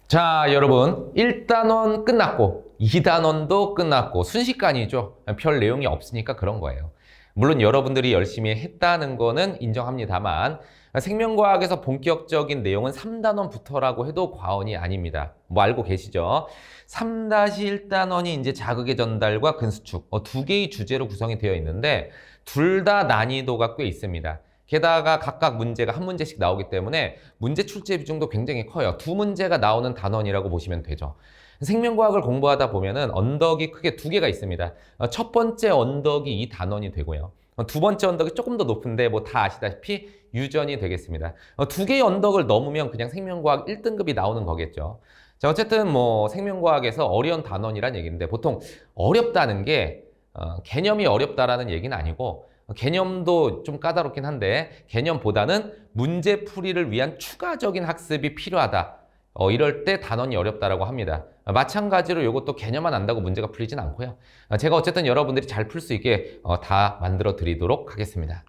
자, 여러분 1단원 끝났고 2단원도 끝났고 순식간이죠. 별 내용이 없으니까 그런 거예요. 물론 여러분들이 열심히 했다는 거는 인정합니다만 생명과학에서 본격적인 내용은 3단원부터라고 해도 과언이 아닙니다. 뭐 알고 계시죠? 3-1단원이 이제 자극의 전달과 근수축 두 개의 주제로 구성이 되어 있는데 둘 다 난이도가 꽤 있습니다. 게다가 각각 문제가 한 문제씩 나오기 때문에 문제 출제 비중도 굉장히 커요. 두 문제가 나오는 단원이라고 보시면 되죠. 생명과학을 공부하다 보면은 언덕이 크게 두 개가 있습니다. 첫 번째 언덕이 이 단원이 되고요. 두 번째 언덕이 조금 더 높은데 뭐 다 아시다시피 유전이 되겠습니다. 두 개의 언덕을 넘으면 그냥 생명과학 1등급이 나오는 거겠죠. 자, 어쨌든 뭐 생명과학에서 어려운 단원이란 얘기인데 보통 어렵다는 게 개념이 어렵다라는 얘기는 아니고 개념도 좀 까다롭긴 한데 개념보다는 문제풀이를 위한 추가적인 학습이 필요하다. 이럴 때 단원이 어렵다라고 합니다. 마찬가지로 이것도 개념만 안다고 문제가 풀리진 않고요. 제가 어쨌든 여러분들이 잘 풀 수 있게 다 만들어 드리도록 하겠습니다.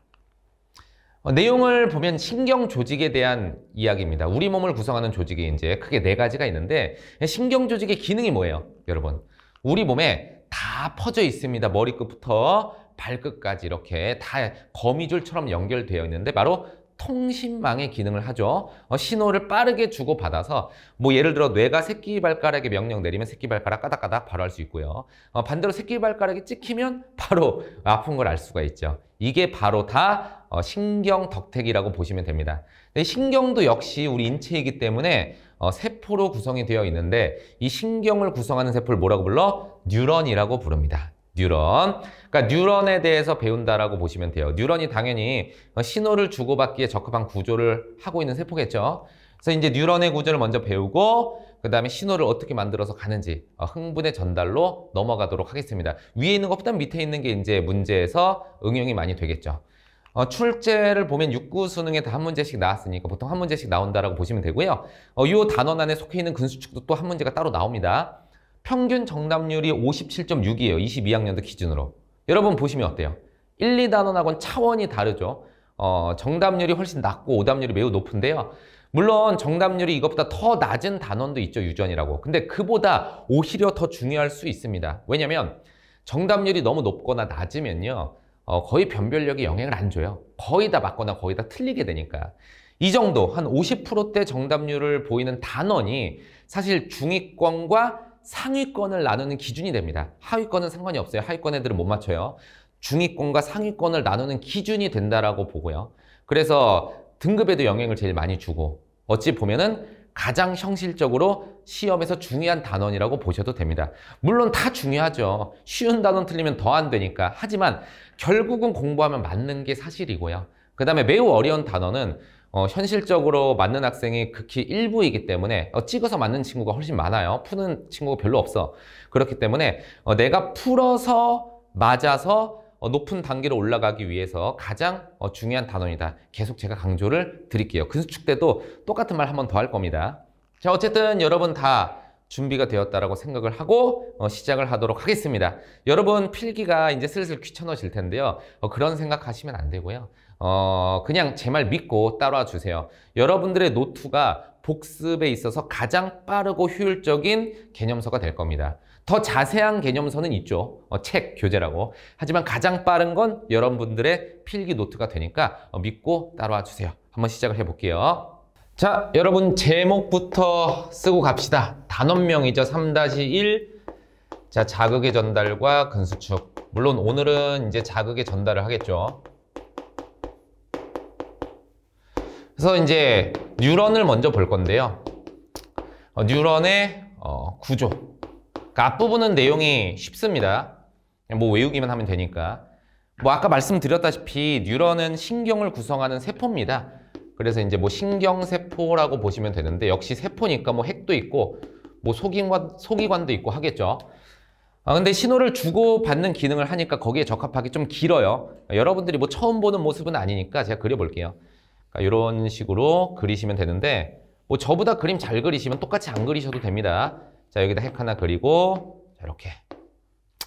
내용을 보면 신경 조직에 대한 이야기입니다. 우리 몸을 구성하는 조직이 이제 크게 4가지가 있는데 신경 조직의 기능이 뭐예요? 여러분, 우리 몸에 다 퍼져 있습니다. 머리끝부터 발끝까지 이렇게 다 거미줄처럼 연결되어 있는데 바로 통신망의 기능을 하죠. 신호를 빠르게 주고받아서 뭐 예를 들어 뇌가 새끼발가락에 명령 내리면 새끼발가락 까닥까닥 바로 할 수 있고요. 반대로 새끼발가락이 찍히면 바로 아픈 걸 알 수가 있죠. 이게 바로 다 신경 덕택이라고 보시면 됩니다. 신경도 역시 우리 인체이기 때문에 세포로 구성이 되어 있는데 이 신경을 구성하는 세포를 뭐라고 불러? 뉴런이라고 부릅니다. 뉴런. 그러니까 뉴런에 대해서 배운다라고 보시면 돼요. 뉴런이 당연히 신호를 주고받기에 적합한 구조를 하고 있는 세포겠죠. 그래서 이제 뉴런의 구조를 먼저 배우고 그 다음에 신호를 어떻게 만들어서 가는지 흥분의 전달로 넘어가도록 하겠습니다. 위에 있는 것보다 밑에 있는 게 이제 문제에서 응용이 많이 되겠죠. 출제를 보면 6구 수능에 다 한 문제씩 나왔으니까 보통 한 문제씩 나온다라고 보시면 되고요. 이 단원 안에 속해 있는 근수축도 또 한 문제가 따로 나옵니다. 평균 정답률이 57.6이에요. 22학년도 기준으로. 여러분 보시면 어때요? 1, 2단원하고는 차원이 다르죠. 정답률이 훨씬 낮고 오답률이 매우 높은데요. 물론 정답률이 이것보다 더 낮은 단원도 있죠. 유전이라고. 근데 그보다 오히려 더 중요할 수 있습니다. 왜냐면 정답률이 너무 높거나 낮으면요. 거의 변별력에 영향을 안 줘요. 거의 다 맞거나 거의 다 틀리게 되니까. 이 정도 한 50%대 정답률을 보이는 단원이 사실 중위권과 상위권을 나누는 기준이 됩니다. 하위권은 상관이 없어요. 하위권 애들은 못 맞춰요. 중위권과 상위권을 나누는 기준이 된다라고 보고요. 그래서 등급에도 영향을 제일 많이 주고 어찌 보면은 가장 형식적으로 시험에서 중요한 단원이라고 보셔도 됩니다. 물론 다 중요하죠. 쉬운 단원 틀리면 더 안 되니까. 하지만 결국은 공부하면 맞는 게 사실이고요. 그 다음에 매우 어려운 단원은 현실적으로 맞는 학생이 극히 일부이기 때문에 찍어서 맞는 친구가 훨씬 많아요. 푸는 친구가 별로 없어. 그렇기 때문에 내가 풀어서 맞아서 높은 단계로 올라가기 위해서 가장 중요한 단원이다. 계속 제가 강조를 드릴게요. 근수축 때도 똑같은 말 한 번 더 할 겁니다. 자, 어쨌든 여러분 다 준비가 되었다라고 생각을 하고 시작을 하도록 하겠습니다. 여러분 필기가 이제 슬슬 귀찮아질 텐데요. 그런 생각하시면 안 되고요. 그냥 제 말 믿고 따라와 주세요. 여러분들의 노트가 복습에 있어서 가장 빠르고 효율적인 개념서가 될 겁니다. 더 자세한 개념서는 있죠. 책, 교재라고. 하지만 가장 빠른 건 여러분들의 필기 노트가 되니까 믿고 따라와 주세요. 한번 시작을 해볼게요. 자, 여러분 제목부터 쓰고 갑시다. 단원명이죠. 3-1. 자, 자극의 전달과 근수축. 물론 오늘은 이제 자극의 전달을 하겠죠. 그래서 이제 뉴런을 먼저 볼 건데요. 뉴런의 구조. 그러니까 앞부분은 내용이 쉽습니다. 뭐 외우기만 하면 되니까. 뭐 아까 말씀드렸다시피 뉴런은 신경을 구성하는 세포입니다. 그래서 이제 뭐 신경세포라고 보시면 되는데 역시 세포니까 뭐 핵도 있고 뭐 소기관도 있고 하겠죠. 근데 신호를 주고받는 기능을 하니까 거기에 적합하게 좀 길어요. 여러분들이 뭐 처음 보는 모습은 아니니까 제가 그려볼게요. 그러니까 이런 식으로 그리시면 되는데 뭐 저보다 그림 잘 그리시면 똑같이 안 그리셔도 됩니다. 자, 여기다 핵 하나 그리고 자, 이렇게.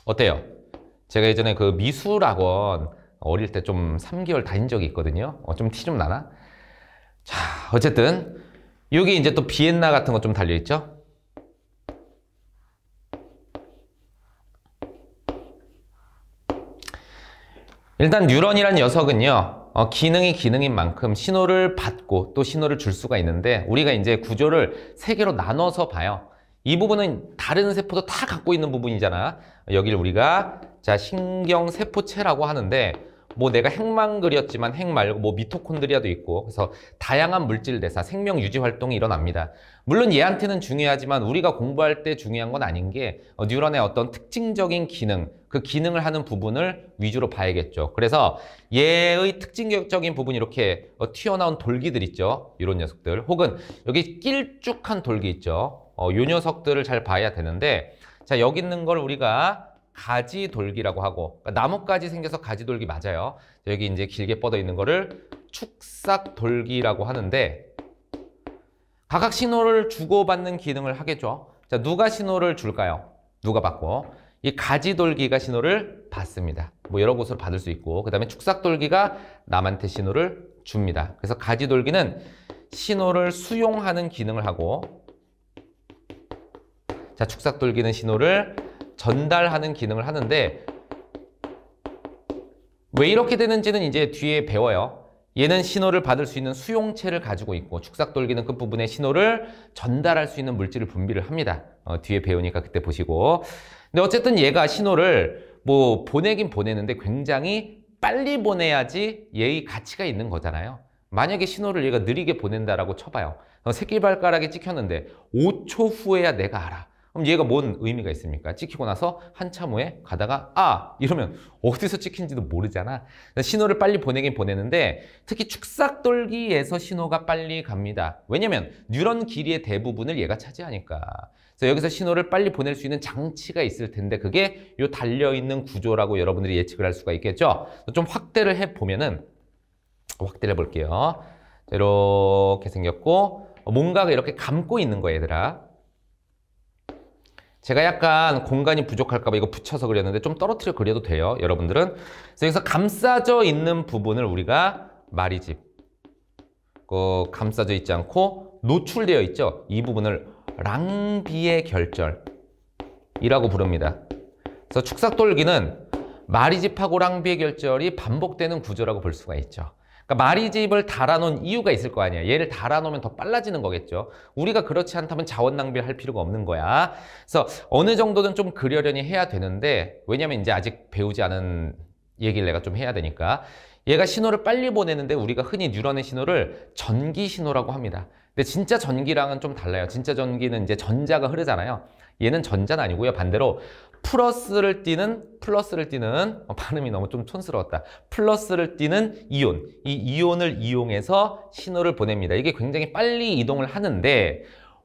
어때요? 제가 예전에 그 미술학원 어릴 때 좀 3개월 다닌 적이 있거든요. 좀 티 좀 나나? 자, 어쨌든 여기 이제 또 비엔나 같은 거 좀 달려있죠? 일단 뉴런이란 녀석은요, 기능이 기능인 만큼 신호를 받고 또 신호를 줄 수가 있는데 우리가 이제 구조를 세 개로 나눠서 봐요. 이 부분은 다른 세포도 다 갖고 있는 부분이잖아. 여기를 우리가 자 신경세포체라고 하는데 뭐 내가 핵만 그렸지만 핵 말고 뭐 미토콘드리아도 있고 그래서 다양한 물질 대사, 생명 유지 활동이 일어납니다. 물론 얘한테는 중요하지만 우리가 공부할 때 중요한 건 아닌 게 뉴런의 어떤 특징적인 기능, 그 기능을 하는 부분을 위주로 봐야겠죠. 그래서 얘의 특징적인 부분이 이렇게 튀어나온 돌기들 있죠. 이런 녀석들. 혹은 여기 길쭉한 돌기 있죠. 요 녀석들을 잘 봐야 되는데 자 여기 있는 걸 우리가 가지돌기라고 하고 그러니까 나뭇가지 생겨서 가지돌기 맞아요. 여기 이제 길게 뻗어 있는 거를 축삭돌기라고 하는데 각각 신호를 주고받는 기능을 하겠죠. 자 누가 신호를 줄까요? 누가 받고 이 가지돌기가 신호를 받습니다. 뭐 여러 곳으로 받을 수 있고 그 다음에 축삭돌기가 남한테 신호를 줍니다. 그래서 가지돌기는 신호를 수용하는 기능을 하고 자 축삭돌기는 신호를 전달하는 기능을 하는데 왜 이렇게 되는지는 이제 뒤에 배워요. 얘는 신호를 받을 수 있는 수용체를 가지고 있고 축삭돌기는 끝부분에 신호를 전달할 수 있는 물질을 분비를 합니다. 뒤에 배우니까 그때 보시고. 근데 어쨌든 얘가 신호를 뭐 보내긴 보내는데 굉장히 빨리 보내야지 얘의 가치가 있는 거잖아요. 만약에 신호를 얘가 느리게 보낸다라고 쳐봐요. 새끼발가락에 찍혔는데 5초 후에야 내가 알아. 그럼 얘가 뭔 의미가 있습니까? 찍히고 나서 한참 후에 가다가 이러면 어디서 찍힌지도 모르잖아. 신호를 빨리 보내긴 보내는데 특히 축삭돌기에서 신호가 빨리 갑니다. 왜냐면 뉴런 길이의 대부분을 얘가 차지하니까. 그래서 여기서 신호를 빨리 보낼 수 있는 장치가 있을 텐데 그게 요 달려있는 구조라고 여러분들이 예측을 할 수가 있겠죠. 좀 확대를 해보면은 확대를 해볼게요. 이렇게 생겼고 뭔가가 이렇게 감고 있는 거예요, 얘들아. 제가 약간 공간이 부족할까 봐 이거 붙여서 그렸는데 좀 떨어뜨려 그려도 돼요, 여러분들은. 그래서 여기서 감싸져 있는 부분을 우리가 마리집, 감싸져 있지 않고 노출되어 있죠. 이 부분을 랑비의 결절이라고 부릅니다. 그래서 축삭돌기는 마리집하고 랑비의 결절이 반복되는 구조라고 볼 수가 있죠. 그러니까 마리집을 달아놓은 이유가 있을 거 아니야. 얘를 달아놓으면 더 빨라지는 거겠죠. 우리가 그렇지 않다면 자원 낭비를 할 필요가 없는 거야. 그래서 어느 정도는 좀 그러려니 해야 되는데 왜냐면 이제 아직 배우지 않은 얘기를 내가 좀 해야 되니까 얘가 신호를 빨리 보내는데 우리가 흔히 뉴런의 신호를 전기 신호라고 합니다. 근데 진짜 전기랑은 좀 달라요. 진짜 전기는 이제 전자가 흐르잖아요. 얘는 전자는 아니고요. 반대로 플러스를 띠는 발음이 너무 좀 촌스러웠다. 플러스를 띠는 이온, 이 이온을 이용해서 신호를 보냅니다. 이게 굉장히 빨리 이동을 하는데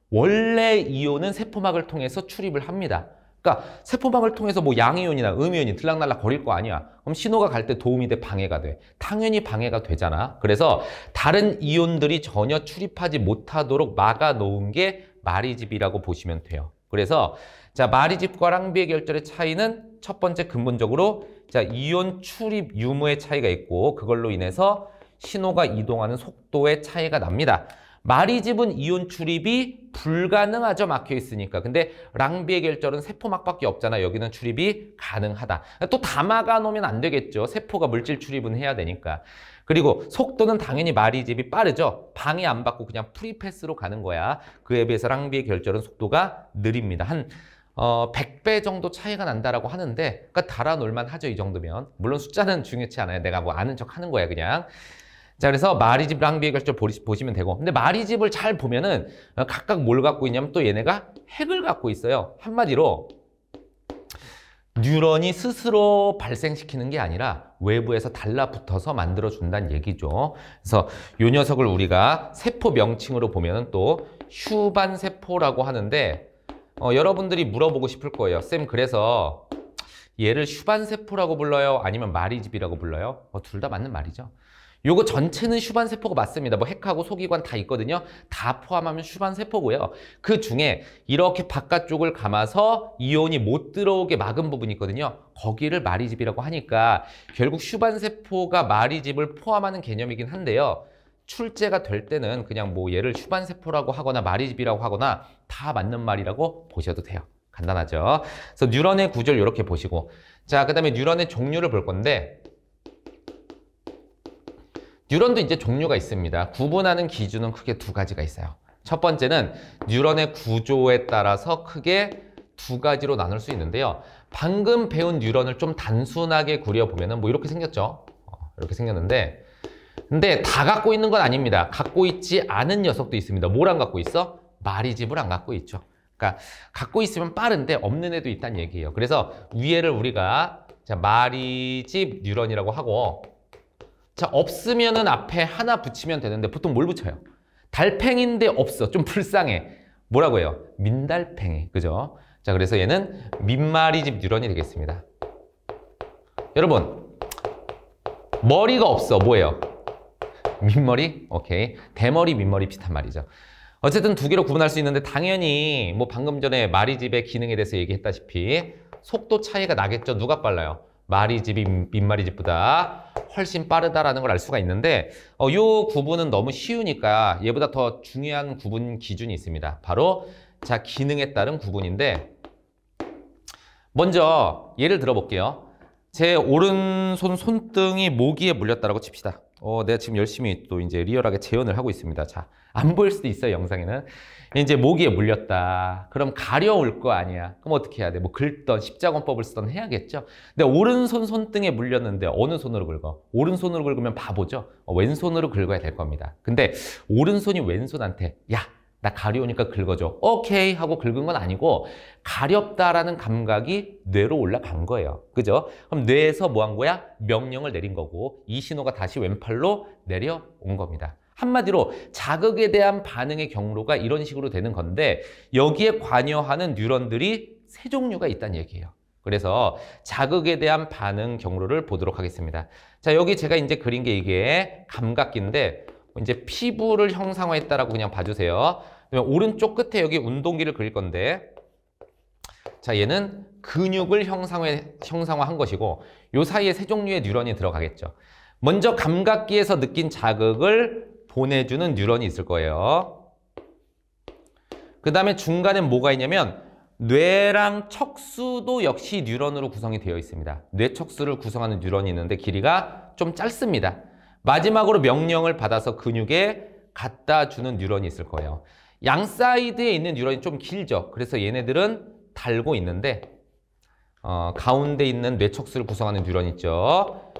원래 이온은 세포막을 통해서 출입을 합니다. 그러니까 세포막을 통해서 뭐 양이온이나 음이온이 들락날락 거릴 거 아니야. 그럼 신호가 갈 때 도움이 돼, 방해가 돼. 당연히 방해가 되잖아. 그래서 다른 이온들이 전혀 출입하지 못하도록 막아놓은 게 마리집이라고 보시면 돼요. 그래서 자 마리집과 랑비의 결절의 차이는 첫 번째 근본적으로 자 이온 출입 유무의 차이가 있고 그걸로 인해서 신호가 이동하는 속도의 차이가 납니다. 마리집은 이온 출입이 불가능하죠. 막혀 있으니까. 근데 랑비의 결절은 세포막밖에 없잖아. 여기는 출입이 가능하다. 또 다 막아놓으면 안 되겠죠. 세포가 물질 출입은 해야 되니까. 그리고 속도는 당연히 마리집이 빠르죠. 방해 안 받고 그냥 프리패스로 가는 거야. 그에 비해서 랑비의 결절은 속도가 느립니다. 한 100배 정도 차이가 난다라고 하는데 그러니까 달아놀만 하죠. 이 정도면. 물론 숫자는 중요치 않아요. 내가 뭐 아는 척 하는 거야 그냥. 자 그래서 마리집, 랑비의 결절 보시면 되고 근데 마리집을 잘 보면은 각각 뭘 갖고 있냐면 또 얘네가 핵을 갖고 있어요. 한마디로 뉴런이 스스로 발생시키는 게 아니라 외부에서 달라붙어서 만들어준다는 얘기죠. 그래서 이 녀석을 우리가 세포 명칭으로 보면은 또 휴반세포라고 하는데 여러분들이 물어보고 싶을 거예요. 쌤 그래서 얘를 휴반세포라고 불러요? 아니면 마리집이라고 불러요? 둘 다 맞는 말이죠. 요거 전체는 휴반세포가 맞습니다. 뭐 핵하고 소기관 다 있거든요. 다 포함하면 휴반세포고요. 그 중에 이렇게 바깥쪽을 감아서 이온이 못 들어오게 막은 부분이 있거든요. 거기를 마리집이라고 하니까 결국 휴반세포가 마리집을 포함하는 개념이긴 한데요. 출제가 될 때는 그냥 뭐 얘를 휴반세포라고 하거나 마리집이라고 하거나 다 맞는 말이라고 보셔도 돼요. 간단하죠? 그래서 뉴런의 구조를 이렇게 보시고, 자, 그 다음에 뉴런의 종류를 볼 건데, 뉴런도 이제 종류가 있습니다. 구분하는 기준은 크게 두 가지가 있어요. 첫 번째는 뉴런의 구조에 따라서 크게 두 가지로 나눌 수 있는데요. 방금 배운 뉴런을 좀 단순하게 그려보면은 뭐 이렇게 생겼죠. 이렇게 생겼는데, 근데 다 갖고 있는 건 아닙니다. 갖고 있지 않은 녀석도 있습니다. 뭘 안 갖고 있어? 마리집을 안 갖고 있죠. 그러니까 갖고 있으면 빠른데 없는 애도 있다는 얘기예요. 그래서 위에를 우리가 자, 마리집 뉴런이라고 하고, 자, 없으면은 앞에 하나 붙이면 되는데 보통 뭘 붙여요? 달팽인데 없어. 좀 불쌍해. 뭐라고 해요? 민달팽이. 그죠? 자, 그래서 얘는 민마리집 뉴런이 되겠습니다. 여러분, 머리가 없어. 뭐예요? 민머리? 오케이. 대머리, 민머리 비슷한 말이죠. 어쨌든 두 개로 구분할 수 있는데 당연히 뭐 방금 전에 마리집의 기능에 대해서 얘기했다시피 속도 차이가 나겠죠. 누가 빨라요? 마리집이 민마리집보다 훨씬 빠르다라는 걸 알 수가 있는데 요 구분은 너무 쉬우니까 얘보다 더 중요한 구분 기준이 있습니다. 바로 자, 기능에 따른 구분인데 먼저 예를 들어볼게요. 제 오른손 손등이 모기에 물렸다라고 칩시다. 내가 지금 열심히 또 이제 리얼하게 재현을 하고 있습니다. 자, 안 보일 수도 있어요, 영상에는. 이제 모기에 물렸다. 그럼 가려울 거 아니야. 그럼 어떻게 해야 돼? 뭐 긁던 십자군법을 쓰던 해야겠죠. 근데 오른손 손등에 물렸는데 어느 손으로 긁어? 오른손으로 긁으면 바보죠. 왼손으로 긁어야 될 겁니다. 근데 오른손이 왼손한테 야, 나 가려우니까 긁어줘. 오케이 하고 긁은 건 아니고 가렵다라는 감각이 뇌로 올라간 거예요. 그죠? 그럼 뇌에서 뭐 한 거야? 명령을 내린 거고 이 신호가 다시 왼팔로 내려온 겁니다. 한마디로 자극에 대한 반응의 경로가 이런 식으로 되는 건데 여기에 관여하는 뉴런들이 세 종류가 있다는 얘기예요. 그래서 자극에 대한 반응 경로를 보도록 하겠습니다. 자, 여기 제가 이제 그린 게 이게 감각기인데 이제 피부를 형상화했다라고 그냥 봐주세요. 그러면 오른쪽 끝에 여기 운동기를 그릴 건데 자, 얘는 근육을 형상화한 것이고 요 사이에 세 종류의 뉴런이 들어가겠죠. 먼저 감각기에서 느낀 자극을 보내주는 뉴런이 있을 거예요. 그 다음에 중간에 뭐가 있냐면 뇌랑 척수도 역시 뉴런으로 구성이 되어 있습니다. 뇌척수를 구성하는 뉴런이 있는데 길이가 좀 짧습니다. 마지막으로 명령을 받아서 근육에 갖다 주는 뉴런이 있을 거예요. 양 사이드에 있는 뉴런이 좀 길죠. 그래서 얘네들은 달고 있는데 가운데 있는 뇌척수를 구성하는 뉴런 있죠.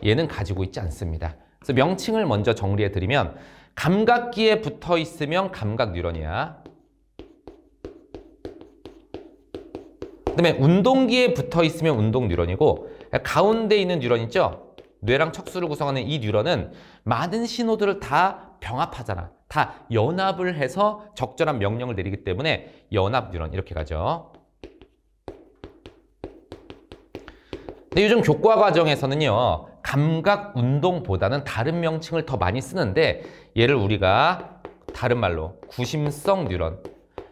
얘는 가지고 있지 않습니다. 그래서 명칭을 먼저 정리해 드리면 감각기에 붙어 있으면 감각 뉴런이야. 그다음에 운동기에 붙어 있으면 운동 뉴런이고 가운데 있는 뉴런 있죠? 뇌랑 척수를 구성하는 이 뉴런은 많은 신호들을 다 병합하잖아. 다 연합을 해서 적절한 명령을 내리기 때문에 연합 뉴런 이렇게 가죠. 근데 요즘 교과 과정에서는요. 감각 운동보다는 다른 명칭을 더 많이 쓰는데 얘를 우리가 다른 말로 구심성 뉴런.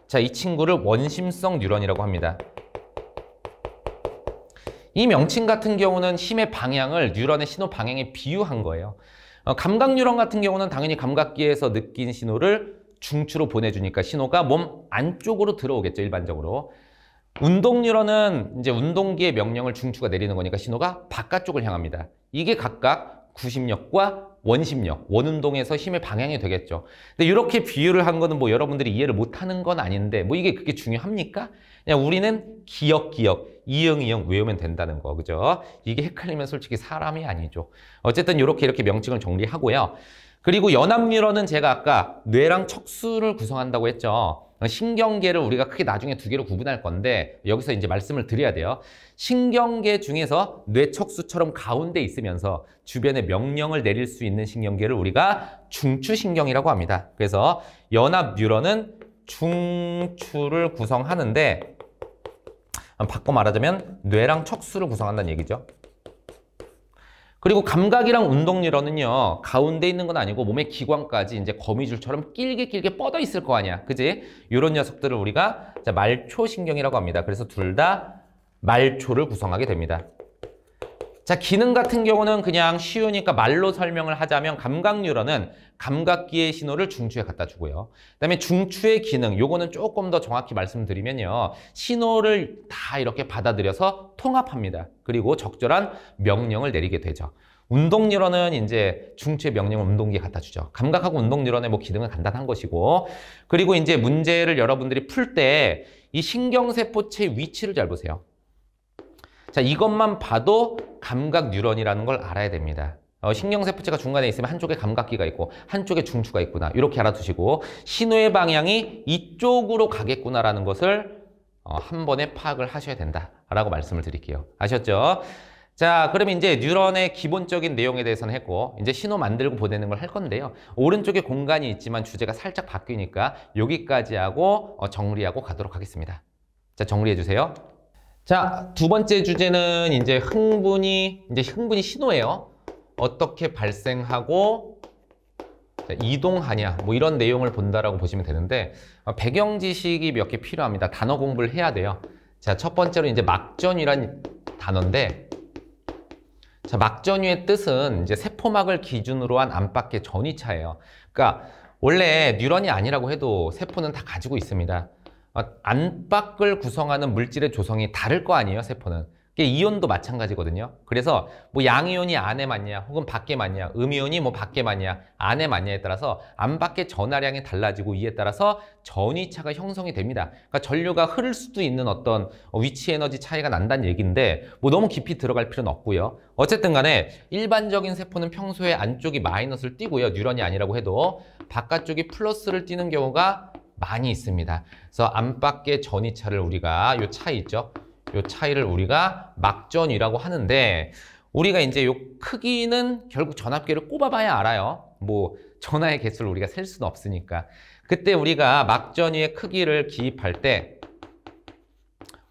자, 이 친구를 원심성 뉴런이라고 합니다. 이 명칭 같은 경우는 힘의 방향을 뉴런의 신호 방향에 비유한 거예요. 감각 뉴런 같은 경우는 당연히 감각기에서 느낀 신호를 중추로 보내주니까 신호가 몸 안쪽으로 들어오겠죠, 일반적으로. 운동 뉴런은 이제 운동기의 명령을 중추가 내리는 거니까 신호가 바깥쪽을 향합니다. 이게 각각 구심력과 원심력, 원운동에서 힘의 방향이 되겠죠. 근데 이렇게 비유를 한 거는 뭐 여러분들이 이해를 못하는 건 아닌데 뭐 이게 그렇게 중요합니까? 그냥 우리는 기억, 이응 외우면 된다는 거, 그죠? 이게 헷갈리면 솔직히 사람이 아니죠. 어쨌든 이렇게 명칭을 정리하고요. 그리고 연합 뉴런은 제가 아까 뇌랑 척수를 구성한다고 했죠. 신경계를 우리가 크게 나중에 두 개로 구분할 건데 여기서 이제 말씀을 드려야 돼요. 신경계 중에서 뇌척수처럼 가운데 있으면서 주변에 명령을 내릴 수 있는 신경계를 우리가 중추신경이라고 합니다. 그래서 연합 뉴런은 중추를 구성하는데 바꿔 말하자면 뇌랑 척수를 구성한다는 얘기죠. 그리고 감각이랑 운동 뉴런은요, 가운데 있는 건 아니고 몸의 기관까지 이제 거미줄처럼 길게 뻗어 있을 거 아니야. 그지? 이런 녀석들을 우리가 말초신경이라고 합니다. 그래서 둘 다 말초를 구성하게 됩니다. 자, 기능 같은 경우는 그냥 쉬우니까 말로 설명을 하자면 감각 뉴런은 감각기의 신호를 중추에 갖다 주고요. 그다음에 중추의 기능, 요거는 조금 더 정확히 말씀드리면요. 신호를 다 이렇게 받아들여서 통합합니다. 그리고 적절한 명령을 내리게 되죠. 운동 뉴런은 이제 중추의 명령을 운동기에 갖다 주죠. 감각하고 운동 뉴런의 뭐 기능은 간단한 것이고, 그리고 이제 문제를 여러분들이 풀 때 이 신경세포체의 위치를 잘 보세요. 자, 이것만 봐도 감각 뉴런이라는 걸 알아야 됩니다. 신경세포체가 중간에 있으면 한쪽에 감각기가 있고 한쪽에 중추가 있구나. 이렇게 알아두시고 신호의 방향이 이쪽으로 가겠구나라는 것을 한 번에 파악을 하셔야 된다라고 말씀을 드릴게요. 아셨죠? 자, 그러면 이제 뉴런의 기본적인 내용에 대해서는 했고 이제 신호 만들고 보내는 걸 할 건데요. 오른쪽에 공간이 있지만 주제가 살짝 바뀌니까 여기까지 하고 정리하고 가도록 하겠습니다. 자, 정리해 주세요. 자, 두 번째 주제는 이제 흥분이 신호예요. 어떻게 발생하고 이동하냐, 뭐 이런 내용을 본다라고 보시면 되는데 배경 지식이 몇 개 필요합니다. 단어 공부를 해야 돼요. 자, 첫 번째로 이제 막전위란 단어인데, 자, 막전위의 뜻은 이제 세포막을 기준으로 한 안팎의 전위차예요. 그러니까 원래 뉴런이 아니라고 해도 세포는 다 가지고 있습니다. 안팎을 구성하는 물질의 조성이 다를 거 아니에요, 세포는. 이온도 마찬가지거든요. 그래서 뭐 양이온이 안에 맞냐, 혹은 밖에 맞냐, 음이온이 뭐 밖에 맞냐, 안에 맞냐에 따라서 안팎의 전하량이 달라지고 이에 따라서 전위차가 형성이 됩니다. 그러니까 전류가 흐를 수도 있는 어떤 위치 에너지 차이가 난다는 얘기인데 뭐 너무 깊이 들어갈 필요는 없고요. 어쨌든 간에 일반적인 세포는 평소에 안쪽이 마이너스를 띠고요. 뉴런이 아니라고 해도 바깥쪽이 플러스를 띠는 경우가 많이 있습니다. 그래서 안팎의 전위차를 우리가 요 차이 있죠? 요 차이를 우리가 막전위라고 하는데 우리가 이제 요 크기는 결국 전압계를 꼽아봐야 알아요. 뭐 전하의 개수를 우리가 셀 수는 없으니까. 그때 우리가 막전위의 크기를 기입할 때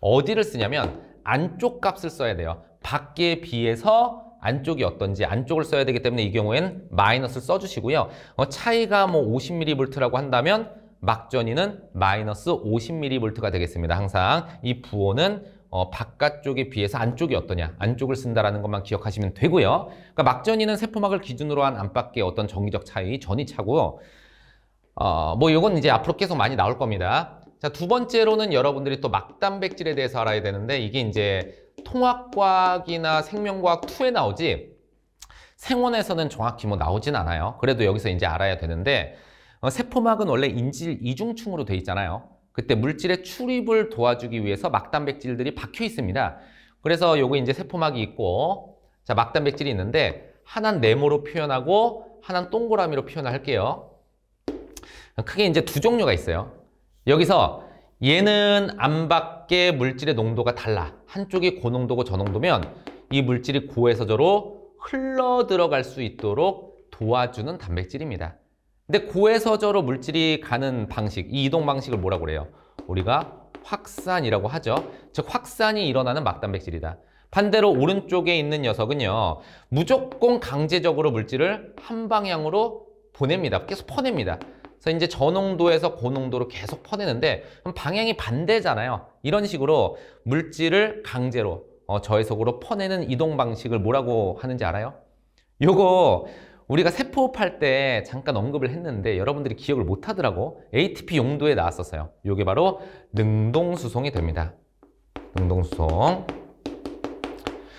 어디를 쓰냐면 안쪽 값을 써야 돼요. 밖에 비해서 안쪽이 어떤지 안쪽을 써야 되기 때문에 이 경우엔 마이너스를 써주시고요. 차이가 뭐 50mV라고 한다면 막전위는 마이너스 50mV가 되겠습니다. 항상 이 부호는 바깥쪽에 비해서 안쪽이 어떠냐, 안쪽을 쓴다라는 것만 기억하시면 되고요. 그러니까 막전위는 세포막을 기준으로 한 안팎의 어떤 정기적 차이, 전위차고, 뭐 이건 이제 앞으로 계속 많이 나올 겁니다. 자, 두 번째로는 여러분들이 또 막단백질에 대해서 알아야 되는데 이게 이제 통합과학이나 생명과학 2에 나오지 생원에서는 정확히 뭐 나오진 않아요. 그래도 여기서 이제 알아야 되는데 세포막은 원래 인질 이중층으로 돼 있잖아요. 그때 물질의 출입을 도와주기 위해서 막단백질들이 박혀 있습니다. 그래서 요거 이제 세포막이 있고, 자, 막단백질이 있는데 하나는 네모로 표현하고 하나는 동그라미로 표현을 할게요. 크게 이제 두 종류가 있어요. 여기서 얘는 안팎의 물질의 농도가 달라. 한쪽이 고농도고 저농도면 이 물질이 고에서 저로 흘러 들어갈 수 있도록 도와주는 단백질입니다. 근데 고에서 저로 물질이 가는 방식, 이 이동 방식을 뭐라고 그래요? 우리가 확산이라고 하죠. 즉 확산이 일어나는 막단백질이다. 반대로 오른쪽에 있는 녀석은요, 무조건 강제적으로 물질을 한 방향으로 보냅니다. 계속 퍼냅니다. 그래서 이제 저농도에서 고농도로 계속 퍼내는데 방향이 반대잖아요. 이런 식으로 물질을 강제로 저해속으로 퍼내는 이동 방식을 뭐라고 하는지 알아요? 요거 우리가 세포흡할 때 잠깐 언급을 했는데 여러분들이 기억을 못 하더라고. ATP 용도에 나왔었어요. 이게 바로 능동수송이 됩니다. 능동수송.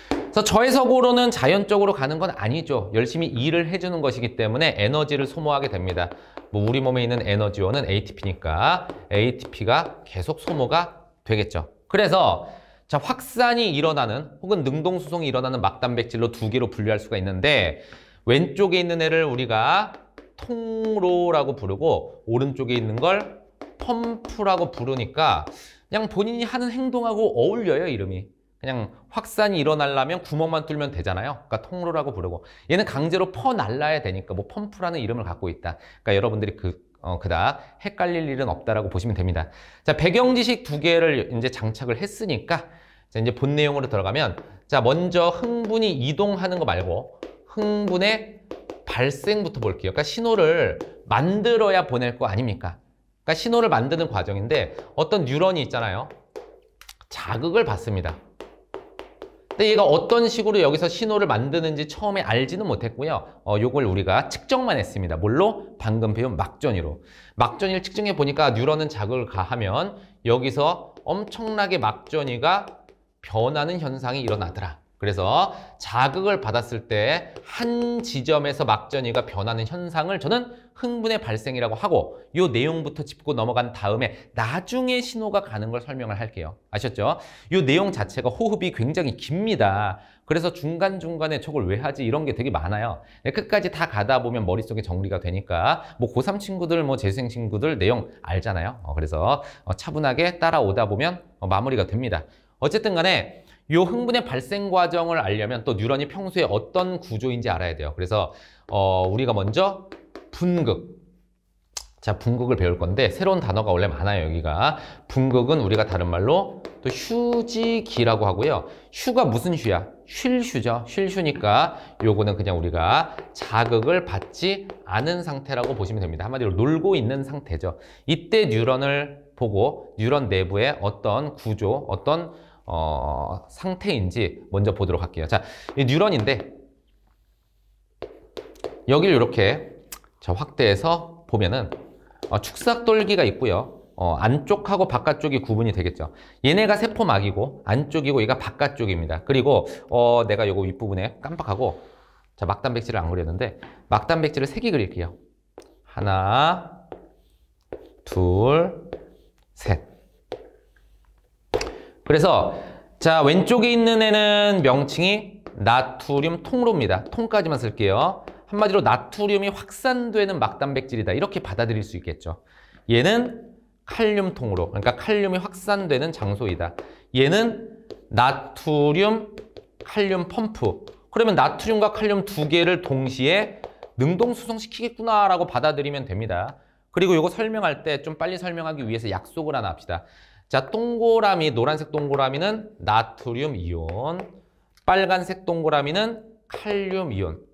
그래서 저해석으로는 자연적으로 가는 건 아니죠. 열심히 일을 해주는 것이기 때문에 에너지를 소모하게 됩니다. 뭐 우리 몸에 있는 에너지원은 ATP니까 ATP가 계속 소모가 되겠죠. 그래서 자, 확산이 일어나는 혹은 능동수송이 일어나는 막단백질로 두 개로 분류할 수가 있는데 왼쪽에 있는 애를 우리가 통로라고 부르고 오른쪽에 있는 걸 펌프라고 부르니까 그냥 본인이 하는 행동하고 어울려요, 이름이. 그냥 확산이 일어나려면 구멍만 뚫면 되잖아요. 그러니까 통로라고 부르고 얘는 강제로 퍼날라야 되니까 뭐 펌프라는 이름을 갖고 있다. 그러니까 여러분들이 그닥 헷갈릴 일은 없다라고 보시면 됩니다. 자, 배경 지식 두 개를 이제 장착을 했으니까 자, 이제 본 내용으로 들어가면 자, 먼저 흥분이 이동하는 거 말고 흥분의 발생부터 볼게요. 그러니까 신호를 만들어야 보낼 거 아닙니까? 그러니까 신호를 만드는 과정인데 어떤 뉴런이 있잖아요. 자극을 받습니다. 근데 얘가 어떤 식으로 여기서 신호를 만드는지 처음에 알지는 못했고요. 요걸 우리가 측정만 했습니다. 뭘로? 방금 배운 막전위로. 막전위를 측정해 보니까 뉴런은 자극을 가하면 여기서 엄청나게 막전위가 변하는 현상이 일어나더라. 그래서 자극을 받았을 때 한 지점에서 막전위가 변하는 현상을 저는 흥분의 발생이라고 하고 이 내용부터 짚고 넘어간 다음에 나중에 신호가 가는 걸 설명을 할게요. 아셨죠? 이 내용 자체가 호흡이 굉장히 깁니다. 그래서 중간중간에 저걸 왜 하지? 이런 게 되게 많아요. 끝까지 다 가다 보면 머릿속에 정리가 되니까 뭐 고3 친구들, 뭐 재수생 친구들 내용 알잖아요. 그래서 차분하게 따라오다 보면 마무리가 됩니다. 어쨌든 간에 이 흥분의 발생 과정을 알려면 또 뉴런이 평소에 어떤 구조인지 알아야 돼요. 그래서 우리가 먼저 분극. 자, 분극을 배울 건데 새로운 단어가 원래 많아요, 여기가. 분극은 우리가 다른 말로 또 휴지기라고 하고요. 휴가 무슨 휴야? 쉴 휴죠. 쉴 휴니까 요거는 그냥 우리가 자극을 받지 않은 상태라고 보시면 됩니다. 한마디로 놀고 있는 상태죠. 이때 뉴런을 보고 뉴런 내부의 어떤 구조, 어떤 상태인지 먼저 보도록 할게요. 자, 이 뉴런인데 여기를 이렇게 확대해서 보면은 축삭돌기가 있고요. 안쪽하고 바깥쪽이 구분이 되겠죠. 얘네가 세포막이고 안쪽이고 얘가 바깥쪽입니다. 그리고 내가 요거 윗부분에 깜빡하고 자, 막단백질을 안 그렸는데 막단백질을 3개 그릴게요. 하나, 둘, 셋. 그래서 자, 왼쪽에 있는 애는 명칭이 나트륨 통로입니다. 통까지만 쓸게요. 한마디로 나트륨이 확산되는 막단백질이다. 이렇게 받아들일 수 있겠죠. 얘는 칼륨 통로, 그러니까 칼륨이 확산되는 장소이다. 얘는 나트륨 칼륨 펌프. 그러면 나트륨과 칼륨 두 개를 동시에 능동수송시키겠구나라고 받아들이면 됩니다. 그리고 이거 설명할 때 좀 빨리 설명하기 위해서 약속을 하나 합시다. 자, 동그라미, 노란색 동그라미는 나트륨 이온, 빨간색 동그라미는 칼륨 이온.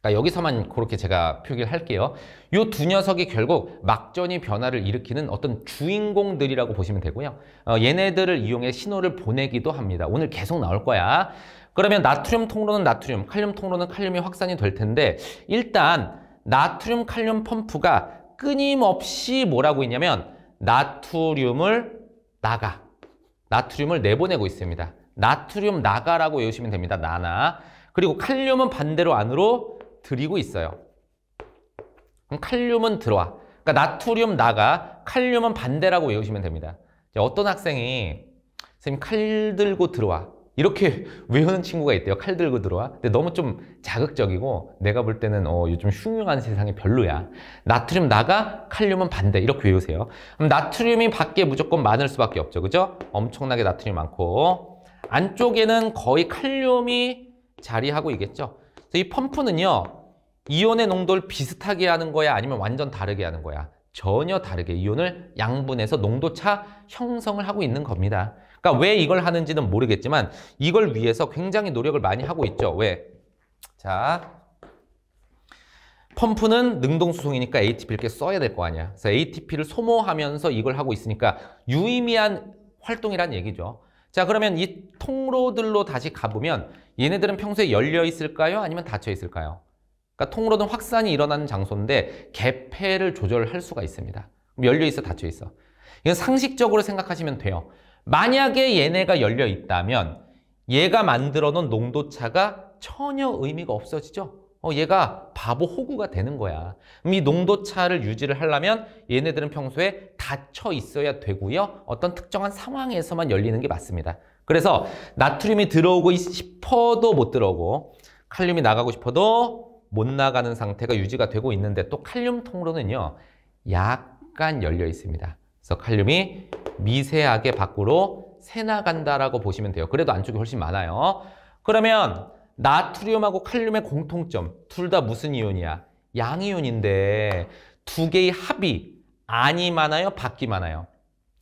그러니까 여기서만 그렇게 제가 표기를 할게요. 이 두 녀석이 결국 막전위 변화를 일으키는 어떤 주인공들이라고 보시면 되고요. 얘네들을 이용해 신호를 보내기도 합니다. 오늘 계속 나올 거야. 그러면 나트륨 통로는 나트륨, 칼륨 통로는 칼륨이 확산이 될 텐데 일단 나트륨 칼륨 펌프가 끊임없이 뭐라고 있냐면 나트륨을 나트륨을 내보내고 있습니다. 나트륨 나가라고 외우시면 됩니다. 나나. 그리고 칼륨은 반대로 안으로 들이고 있어요. 그럼 칼륨은 들어와. 그러니까 나트륨 나가, 칼륨은 반대라고 외우시면 됩니다. 어떤 학생이 선생님 칼 들고 들어와. 이렇게 외우는 친구가 있대요. 칼 들고 들어와. 근데 너무 좀 자극적이고 내가 볼 때는 요즘 흉흉한 세상이 별로야. 나트륨 나가, 칼륨은 반대. 이렇게 외우세요. 그럼 나트륨이 밖에 무조건 많을 수밖에 없죠. 그죠? 엄청나게 나트륨이 많고 안쪽에는 거의 칼륨이 자리하고 있겠죠. 그래서 이 펌프는요. 이온의 농도를 비슷하게 하는 거야? 아니면 완전 다르게 하는 거야? 전혀 다르게 이온을 양분해서 농도차 형성을 하고 있는 겁니다. 그러니까 왜 이걸 하는지는 모르겠지만 이걸 위해서 굉장히 노력을 많이 하고 있죠. 왜? 자, 펌프는 능동수송이니까 ATP를 이렇게 써야 될 거 아니야. 그래서 ATP를 소모하면서 이걸 하고 있으니까 유의미한 활동이란 얘기죠. 자, 그러면 이 통로들로 다시 가보면 얘네들은 평소에 열려 있을까요? 아니면 닫혀 있을까요? 그러니까 통로는 확산이 일어나는 장소인데 개폐를 조절할 수가 있습니다. 열려 있어, 닫혀 있어. 이건 상식적으로 생각하시면 돼요. 만약에 얘네가 열려 있다면 얘가 만들어 놓은 농도차가 전혀 의미가 없어지죠. 얘가 바보 호구가 되는 거야. 그럼 이 농도차를 유지를 하려면 얘네들은 평소에 닫혀 있어야 되고요. 어떤 특정한 상황에서만 열리는 게 맞습니다. 그래서 나트륨이 들어오고 싶어도 못 들어오고 칼륨이 나가고 싶어도 못 나가는 상태가 유지가 되고 있는데 또 칼륨 통로는요. 약간 열려 있습니다. 그래서 칼륨이 미세하게 밖으로 새나간다라고 보시면 돼요. 그래도 안쪽이 훨씬 많아요. 그러면 나트륨하고 칼륨의 공통점, 둘 다 무슨 이온이야? 양이온인데 두 개의 합이 안이 많아요? 밖이 많아요?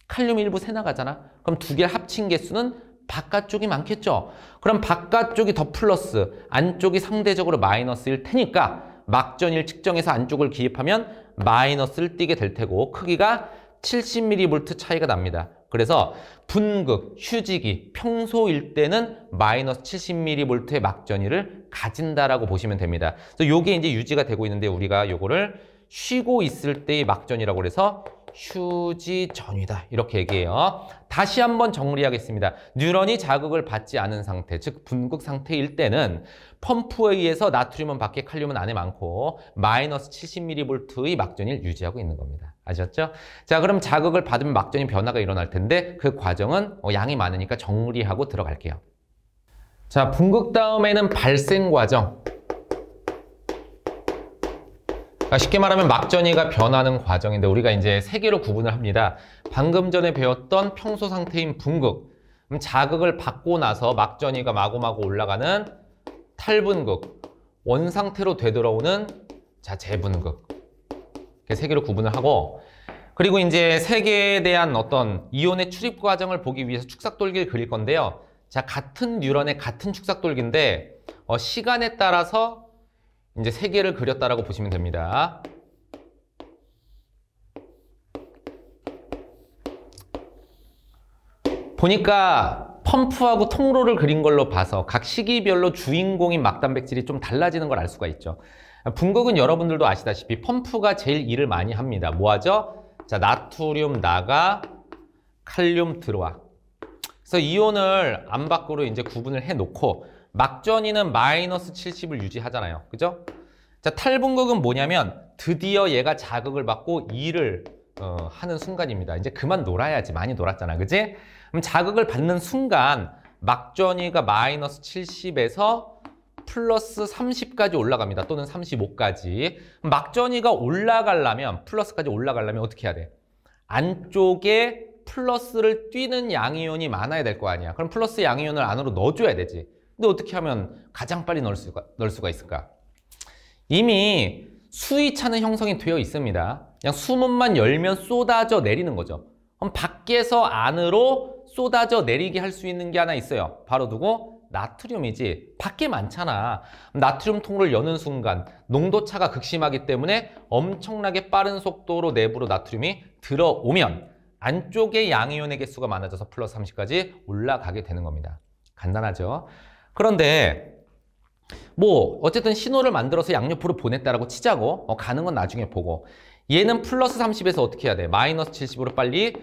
칼륨이 일부 새나가잖아? 그럼 두 개를 합친 개수는 바깥쪽이 많겠죠? 그럼 바깥쪽이 더 플러스, 안쪽이 상대적으로 마이너스일 테니까 막전위를 측정해서 안쪽을 기입하면 마이너스를 띠게 될 테고 크기가 70mV 차이가 납니다. 그래서 분극, 휴지기, 평소일 때는 마이너스 70mV의 막전위를 가진다라고 보시면 됩니다. 그래서 요게 이제 유지가 되고 있는데 우리가 요거를 쉬고 있을 때의 막전위라고 그래서 휴지전위다 이렇게 얘기해요. 다시 한번 정리하겠습니다. 뉴런이 자극을 받지 않은 상태, 즉 분극 상태일 때는 펌프에 의해서 나트륨은 밖에 칼륨은 안에 많고 마이너스 70mV의 막전위를 유지하고 있는 겁니다. 아셨죠? 자, 그럼 자극을 받으면 막전위 변화가 일어날 텐데 그 과정은 양이 많으니까 정리하고 들어갈게요. 자, 분극 다음에는 발생 과정. 쉽게 말하면 막전위가 변하는 과정인데 우리가 이제 세 개로 구분을 합니다. 방금 전에 배웠던 평소 상태인 분극, 자극을 받고 나서 막전위가 마구마구 올라가는 탈분극, 원상태로 되돌아오는 재분극. 이렇게 세 개로 구분을 하고, 그리고 이제 세 개에 대한 어떤 이온의 출입 과정을 보기 위해서 축삭돌기를 그릴 건데요. 자, 같은 뉴런의 같은 축삭돌기인데 시간에 따라서 이제 세 개를 그렸다라고 보시면 됩니다. 보니까 펌프하고 통로를 그린 걸로 봐서 각 시기별로 주인공인 막단백질이 좀 달라지는 걸 알 수가 있죠. 분극은 여러분들도 아시다시피 펌프가 제일 일을 많이 합니다. 뭐 하죠? 자, 나트륨 나가, 칼륨 들어와. 그래서 이온을 안 밖으로 이제 구분을 해 놓고 막전위는 마이너스 70을 유지하잖아요. 그죠? 자, 탈분극은 뭐냐면 드디어 얘가 자극을 받고 일을 하는 순간입니다. 이제 그만 놀아야지. 많이 놀았잖아. 그지? 그럼 자극을 받는 순간 막전위가 마이너스 70에서 플러스 30까지 올라갑니다. 또는 35까지. 막전위가 올라가려면, 플러스까지 올라가려면 어떻게 해야 돼? 안쪽에 플러스를 뛰는 양이온이 많아야 될 거 아니야. 그럼 플러스 양이온을 안으로 넣어줘야 되지. 근데 어떻게 하면 가장 빨리 넣을 수가 있을까? 이미 수위차는 형성이 되어 있습니다. 그냥 수문만 열면 쏟아져 내리는 거죠. 그럼 밖에서 안으로 쏟아져 내리게 할 수 있는 게 하나 있어요. 바로 누구? 나트륨이지. 밖에 많잖아. 나트륨 통로를 여는 순간 농도차가 극심하기 때문에 엄청나게 빠른 속도로 내부로 나트륨이 들어오면 안쪽에 양이온의 개수가 많아져서 플러스 30까지 올라가게 되는 겁니다. 간단하죠? 그런데 뭐 어쨌든 신호를 만들어서 양옆으로 보냈다라고 치자고 가는 건 나중에 보고 얘는 플러스 30에서 어떻게 해야 돼? 마이너스 70으로 빨리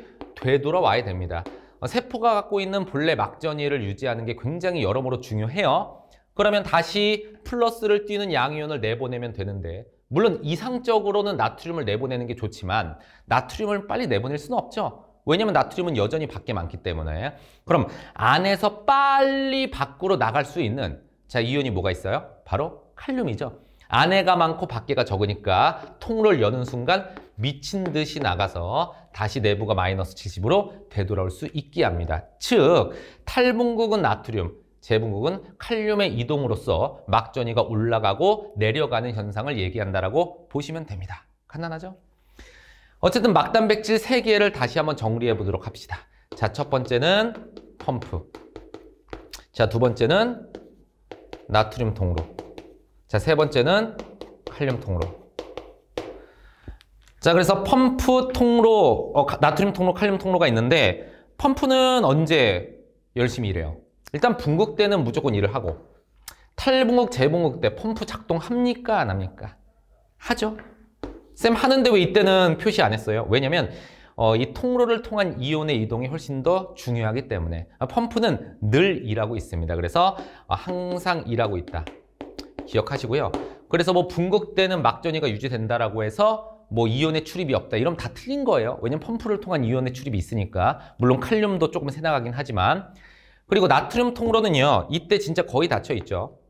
되돌아와야 됩니다. 세포가 갖고 있는 본래 막전위를 유지하는 게 굉장히 여러모로 중요해요. 그러면 다시 플러스를 띄는 양이온을 내보내면 되는데 물론 이상적으로는 나트륨을 내보내는 게 좋지만 나트륨을 빨리 내보낼 수는 없죠. 왜냐면 나트륨은 여전히 밖에 많기 때문에. 그럼 안에서 빨리 밖으로 나갈 수 있는 이온이 뭐가 있어요? 바로 칼륨이죠. 안에가 많고 밖에가 적으니까 통로를 여는 순간 미친 듯이 나가서 다시 내부가 마이너스 70으로 되돌아올 수 있게 합니다. 즉 탈분극은 나트륨, 재분극은 칼륨의 이동으로서 막전위가 올라가고 내려가는 현상을 얘기한다라고 보시면 됩니다. 간단하죠? 어쨌든 막단백질 3개를 다시 한번 정리해 보도록 합시다. 자, 첫 번째는 펌프. 자, 두 번째는 나트륨 통로. 자, 세 번째는 칼륨 통로. 자, 그래서 펌프 통로, 나트륨 통로, 칼륨 통로가 있는데 펌프는 언제 열심히 일해요? 일단 분극 때는 무조건 일을 하고 탈분극, 재분극 때 펌프 작동합니까? 안 합니까? 하죠. 쌤 하는데 왜 이때는 표시 안 했어요? 왜냐면 이 통로를 통한 이온의 이동이 훨씬 더 중요하기 때문에 펌프는 늘 일하고 있습니다. 그래서 항상 일하고 있다. 기억하시고요. 그래서 뭐 분극 때는 막전위가 유지된다라고 해서 뭐 이온의 출입이 없다. 이러면 다 틀린 거예요. 왜냐면 펌프를 통한 이온의 출입이 있으니까. 물론 칼륨도 조금 새나가긴 하지만. 그리고 나트륨 통로는요. 이때 진짜 거의 닫혀 있죠.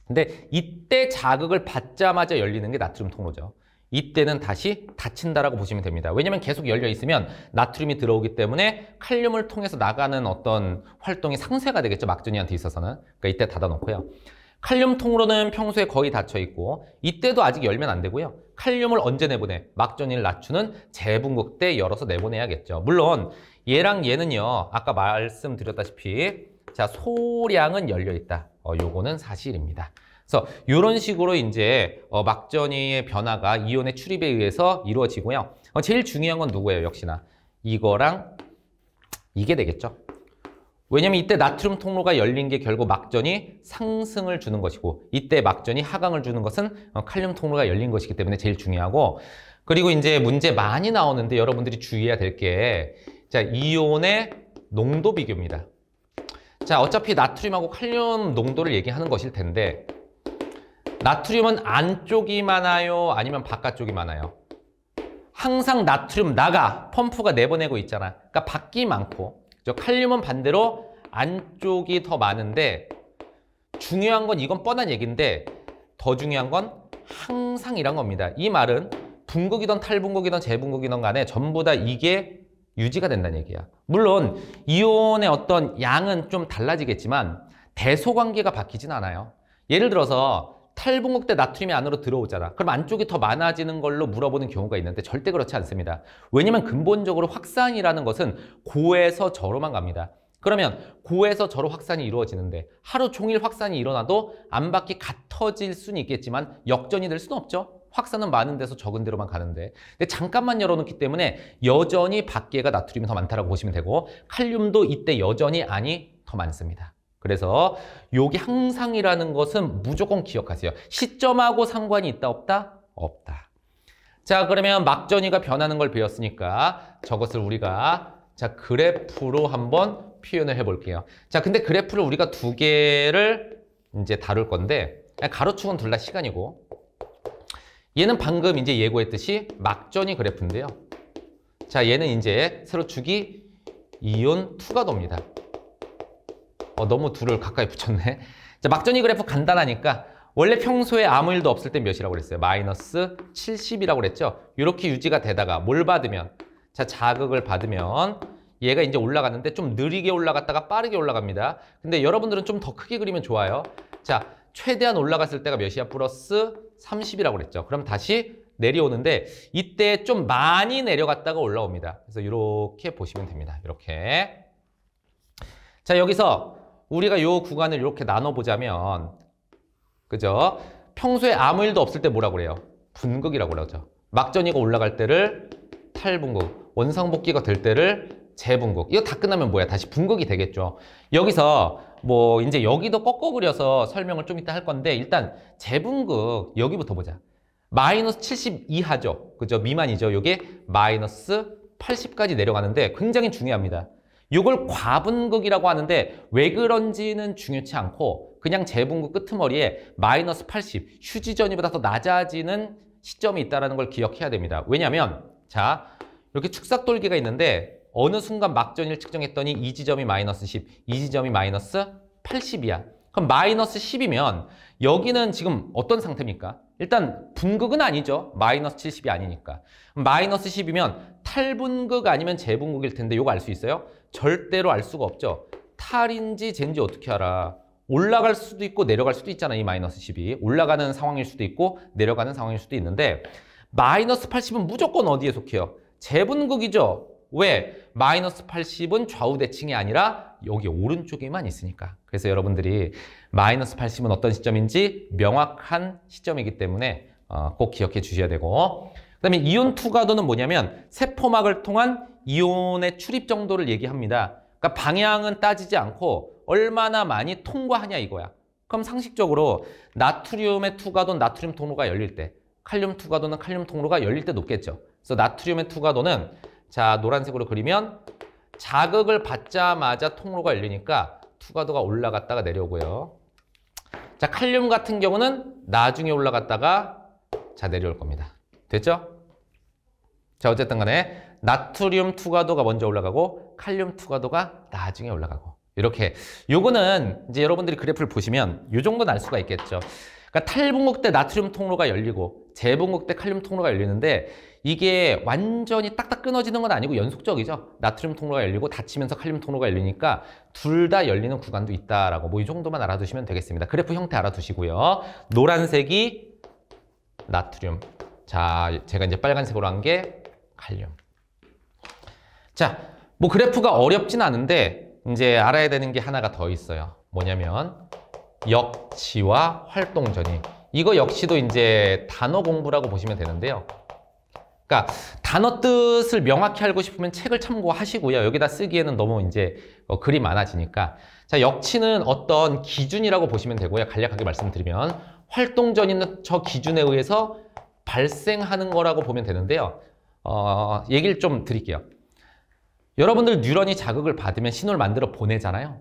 근데 이때 자극을 받자마자 열리는 게 나트륨 통로죠. 이때는 다시 닫힌다라고 보시면 됩니다. 왜냐면 계속 열려 있으면 나트륨이 들어오기 때문에 칼륨을 통해서 나가는 어떤 활동이 상쇄가 되겠죠. 막전위한테 있어서는. 그러니까 이때 닫아놓고요. 칼륨 통로는 평소에 거의 닫혀 있고 이때도 아직 열면 안 되고요. 칼륨을 언제 내보내? 막전위를 낮추는 재분극 때 열어서 내보내야겠죠. 물론 얘랑 얘는요. 아까 말씀드렸다시피 자, 소량은 열려 있다. 요거는 사실입니다. 그래서 이런 식으로 이제 막전위의 변화가 이온의 출입에 의해서 이루어지고요. 제일 중요한 건 누구예요? 역시나 이거랑 이게 되겠죠. 왜냐면 이때 나트륨 통로가 열린 게 결국 막전이 상승을 주는 것이고 이때 막전이 하강을 주는 것은 칼륨 통로가 열린 것이기 때문에 제일 중요하고, 그리고 이제 문제 많이 나오는데 여러분들이 주의해야 될 게 자, 이온의 농도 비교입니다. 자, 어차피 나트륨하고 칼륨 농도를 얘기하는 것일 텐데 나트륨은 안쪽이 많아요? 아니면 바깥쪽이 많아요? 항상 나트륨 나가 펌프가 내보내고 있잖아. 그러니까 밖이 많고, 칼륨은 반대로 안쪽이 더 많은데 중요한 건 이건 뻔한 얘기인데 더 중요한 건 항상이란 겁니다. 이 말은 분극이든 탈분극이든 재분극이든 간에 전부 다 이게 유지가 된다는 얘기야. 물론 이온의 어떤 양은 좀 달라지겠지만 대소관계가 바뀌진 않아요. 예를 들어서 탈분극 때 나트륨이 안으로 들어오잖아. 그럼 안쪽이 더 많아지는 걸로 물어보는 경우가 있는데 절대 그렇지 않습니다. 왜냐면 근본적으로 확산이라는 것은 고에서 저로만 갑니다. 그러면 고에서 저로 확산이 이루어지는데 하루 종일 확산이 일어나도 안팎이 같아질 수는 있겠지만 역전이 될 수는 없죠. 확산은 많은 데서 적은 데로만 가는데. 근데 잠깐만 열어놓기 때문에 여전히 밖에가 나트륨이 더 많다고 보시면 되고 칼륨도 이때 여전히 안이 더 많습니다. 그래서 여기 항상이라는 것은 무조건 기억하세요. 시점하고 상관이 있다 없다? 없다. 자, 그러면 막전이가 변하는 걸 배웠으니까 저것을 우리가 자 그래프로 한번 표현을 해볼게요. 자, 근데 그래프를 우리가 두 개를 이제 다룰 건데 가로축은 둘 다 시간이고 얘는 방금 이제 예고했듯이 막전이 그래프인데요. 자, 얘는 이제 세로축이 이온 투가도입니다. 너무 둘을 가까이 붙였네. 자, 막전이 그래프 간단하니까 원래 평소에 아무 일도 없을 때 몇이라고 그랬어요? 마이너스 70이라고 그랬죠? 이렇게 유지가 되다가 뭘 받으면? 자, 자극을 받으면 얘가 이제 올라갔는데 좀 느리게 올라갔다가 빠르게 올라갑니다. 근데 여러분들은 좀 더 크게 그리면 좋아요. 자, 최대한 올라갔을 때가 몇이야? 플러스 30이라고 그랬죠. 그럼 다시 내려오는데 이때 좀 많이 내려갔다가 올라옵니다. 그래서 이렇게 보시면 됩니다. 이렇게. 자, 여기서 우리가 이 구간을 이렇게 나눠보자면, 그죠? 평소에 아무 일도 없을 때 뭐라고 그래요? 분극이라고 그러죠. 막전이가 올라갈 때를 탈분극, 원상복귀가 될 때를 재분극. 이거 다 끝나면 뭐야? 다시 분극이 되겠죠. 여기서 뭐 이제 여기도 꺾어 그려서 설명을 좀 이따 할 건데 일단 재분극 여기부터 보자. 마이너스 70 이하죠. 그죠? 미만이죠. 이게 마이너스 80까지 내려가는데 굉장히 중요합니다. 이걸 과분극이라고 하는데 왜 그런지는 중요치 않고 그냥 재분극 끄트머리에 마이너스 80, 휴지 전이보다 더 낮아지는 시점이 있다는 걸 기억해야 됩니다. 왜냐하면 자 이렇게 축삭돌기가 있는데 어느 순간 막전일 측정했더니 이 지점이 마이너스 10, 이 지점이 마이너스 80이야. 그럼 마이너스 10이면 여기는 지금 어떤 상태입니까? 일단 분극은 아니죠. 마이너스 70이 아니니까. 마이너스 10이면 탈분극 아니면 재분극일 텐데 이거 알 수 있어요? 절대로 알 수가 없죠. 탈인지 젠지 어떻게 알아? 올라갈 수도 있고 내려갈 수도 있잖아. 이 마이너스 10이. 올라가는 상황일 수도 있고 내려가는 상황일 수도 있는데 마이너스 80은 무조건 어디에 속해요? 재분극이죠. 왜? 마이너스 80은 좌우 대칭이 아니라 여기 오른쪽에만 있으니까. 그래서 여러분들이 마이너스 80은 어떤 시점인지 명확한 시점이기 때문에 꼭 기억해 주셔야 되고, 그 다음에 이온 투과도는 뭐냐면 세포막을 통한 이온의 출입 정도를 얘기합니다. 그러니까 방향은 따지지 않고 얼마나 많이 통과하냐 이거야. 그럼 상식적으로 나트륨의 투과도는 나트륨 통로가 열릴 때, 칼륨 투과도는 칼륨 통로가 열릴 때 높겠죠. 그래서 나트륨의 투과도는 자 노란색으로 그리면 자극을 받자마자 통로가 열리니까 투과도가 올라갔다가 내려오고요. 자 칼륨 같은 경우는 나중에 올라갔다가 자 내려올 겁니다. 됐죠? 자 어쨌든 간에 나트륨 투과도가 먼저 올라가고 칼륨 투과도가 나중에 올라가고 이렇게. 요거는 이제 여러분들이 그래프를 보시면 요 정도는 알 수가 있겠죠. 그러니까 탈분극 때 나트륨 통로가 열리고 재분극 때 칼륨 통로가 열리는데 이게 완전히 딱딱 끊어지는 건 아니고 연속적이죠. 나트륨 통로가 열리고 닫히면서 칼륨 통로가 열리니까 둘 다 열리는 구간도 있다라고 뭐 이 정도만 알아두시면 되겠습니다. 그래프 형태 알아두시고요. 노란색이 나트륨. 자, 제가 이제 빨간색으로 한 게 칼륨. 자, 뭐 그래프가 어렵진 않은데 이제 알아야 되는 게 하나가 더 있어요. 뭐냐면 역치와 활동전이. 이거 역시도 이제 단어 공부라고 보시면 되는데요. 그러니까 단어 뜻을 명확히 알고 싶으면 책을 참고하시고요. 여기다 쓰기에는 너무 이제 글이 많아지니까. 자, 역치는 어떤 기준이라고 보시면 되고요. 간략하게 말씀드리면 활동전이는 저 기준에 의해서 발생하는 거라고 보면 되는데요. 얘기를 좀 드릴게요. 여러분들 뉴런이 자극을 받으면 신호를 만들어 보내잖아요.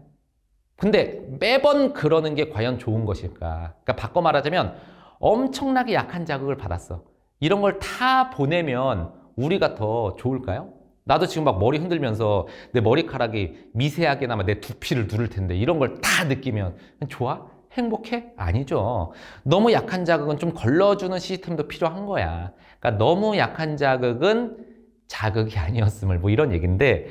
근데 매번 그러는 게 과연 좋은 것일까? 그러니까 바꿔 말하자면 엄청나게 약한 자극을 받았어. 이런 걸 다 보내면 우리가 더 좋을까요? 나도 지금 막 머리 흔들면서 내 머리카락이 미세하게나마 내 두피를 누를 텐데 이런 걸 다 느끼면 좋아? 행복해? 아니죠. 너무 약한 자극은 좀 걸러주는 시스템도 필요한 거야. 그러니까 너무 약한 자극은 자극이 아니었음을 뭐 이런 얘기인데,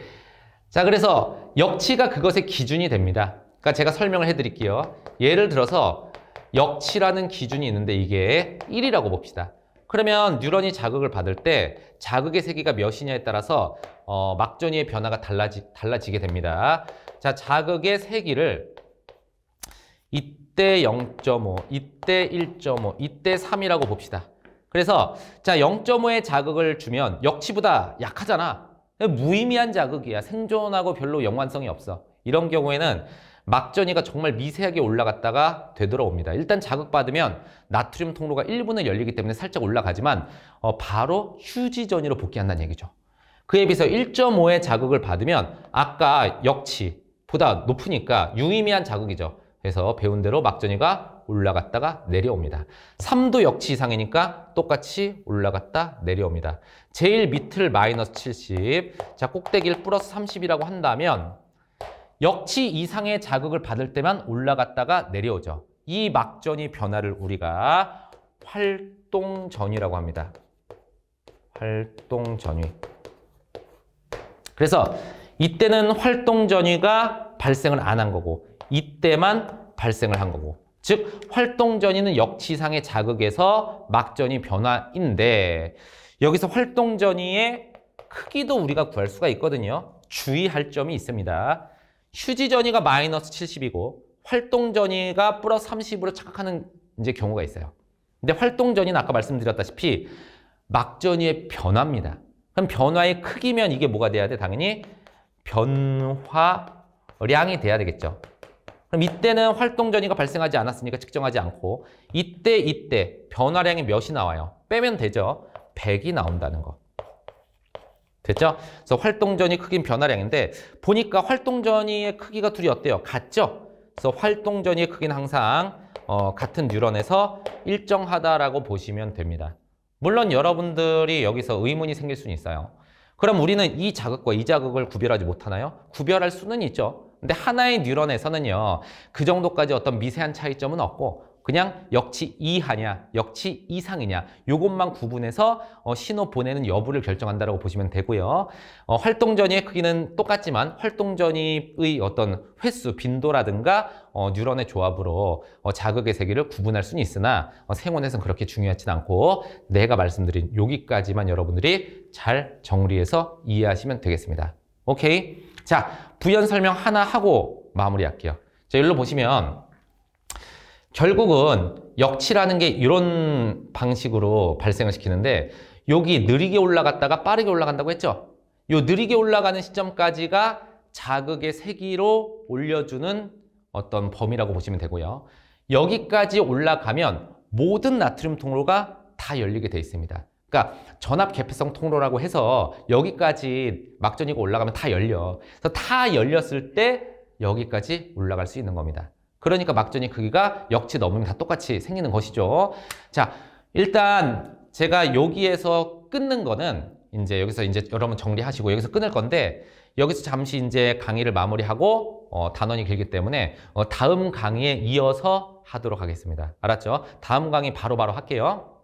자, 그래서 역치가 그것의 기준이 됩니다. 그러니까 제가 설명을 해드릴게요. 예를 들어서 역치라는 기준이 있는데 이게 1이라고 봅시다. 그러면 뉴런이 자극을 받을 때 자극의 세기가 몇이냐에 따라서 막전이의 변화가 달라지게 됩니다. 자, 자극의 세기를 이때 0.5, 이때 1.5, 이때 3이라고 봅시다. 그래서 자, 0.5의 자극을 주면 역치보다 약하잖아. 무의미한 자극이야. 생존하고 별로 연관성이 없어. 이런 경우에는 막전이가 정말 미세하게 올라갔다가 되돌아옵니다. 일단 자극받으면 나트륨 통로가 1분을 열리기 때문에 살짝 올라가지만 바로 휴지전이로 복귀한다는 얘기죠. 그에 비해서 1.5의 자극을 받으면 아까 역치보다 높으니까 유의미한 자극이죠. 그래서 배운 대로 막전이가 올라갔다가 내려옵니다. 3도 역치 이상이니까 똑같이 올라갔다 내려옵니다. 제일 밑을 마이너스 70, 자, 꼭대기를 플러스 30이라고 한다면 역치 이상의 자극을 받을 때만 올라갔다가 내려오죠. 이 막전이 변화를 우리가 활동전이라고 합니다. 활동전위. 그래서 이때는 활동전위가 발생을 안 한 거고 이때만 발생을 한 거고, 즉 활동전위는 역치 이상의 자극에서 막전이 변화인데 여기서 활동전위의 크기도 우리가 구할 수가 있거든요. 주의할 점이 있습니다. 휴지전위가 마이너스 70이고 활동전위가 플러스 30으로 착각하는 이제 경우가 있어요. 근데 활동전위는 아까 말씀드렸다시피 막전위의 변화입니다. 그럼 변화의 크기면 이게 뭐가 돼야 돼? 당연히 변화량이 돼야 되겠죠. 그럼 이때는 활동전위가 발생하지 않았으니까 측정하지 않고 이때 변화량이 몇이 나와요? 빼면 되죠. 100이 나온다는 거. 됐죠? 그래서 활동전위 크기는 변화량인데 보니까 활동전위의 크기가 둘이 어때요? 같죠? 그래서 활동전위의 크기는 항상 같은 뉴런에서 일정하다라고 보시면 됩니다. 물론 여러분들이 여기서 의문이 생길 수는 있어요. 그럼 우리는 이 자극과 이 자극을 구별하지 못하나요? 구별할 수는 있죠. 근데 하나의 뉴런에서는요, 그 정도까지 어떤 미세한 차이점은 없고 그냥 역치 이하냐, 역치 이상이냐 이것만 구분해서 신호 보내는 여부를 결정한다고 보시면 되고요. 활동전위의 크기는 똑같지만 활동전위의 어떤 횟수, 빈도라든가 뉴런의 조합으로 자극의 세기를 구분할 수는 있으나 생원에서는 그렇게 중요하진 않고 내가 말씀드린 여기까지만 여러분들이 잘 정리해서 이해하시면 되겠습니다. 오케이? 자, 부연 설명 하나 하고 마무리할게요. 자, 여기로 보시면 결국은 역치라는 게 이런 방식으로 발생을 시키는데 여기 느리게 올라갔다가 빠르게 올라간다고 했죠? 이 느리게 올라가는 시점까지가 자극의 세기로 올려주는 어떤 범위라고 보시면 되고요. 여기까지 올라가면 모든 나트륨 통로가 다 열리게 돼 있습니다. 그러니까 전압 개폐성 통로라고 해서 여기까지 막전이가 올라가면 다 열려. 그래서 다 열렸을 때 여기까지 올라갈 수 있는 겁니다. 그러니까 막전이 크기가 역치 넘으면 다 똑같이 생기는 것이죠. 자, 일단 제가 여기에서 끊는 거는 여기서 여러분 정리하시고 여기서 끊을 건데 여기서 잠시 이제 강의를 마무리하고 단원이 길기 때문에 다음 강의에 이어서 하도록 하겠습니다. 알았죠? 다음 강의 바로바로 할게요.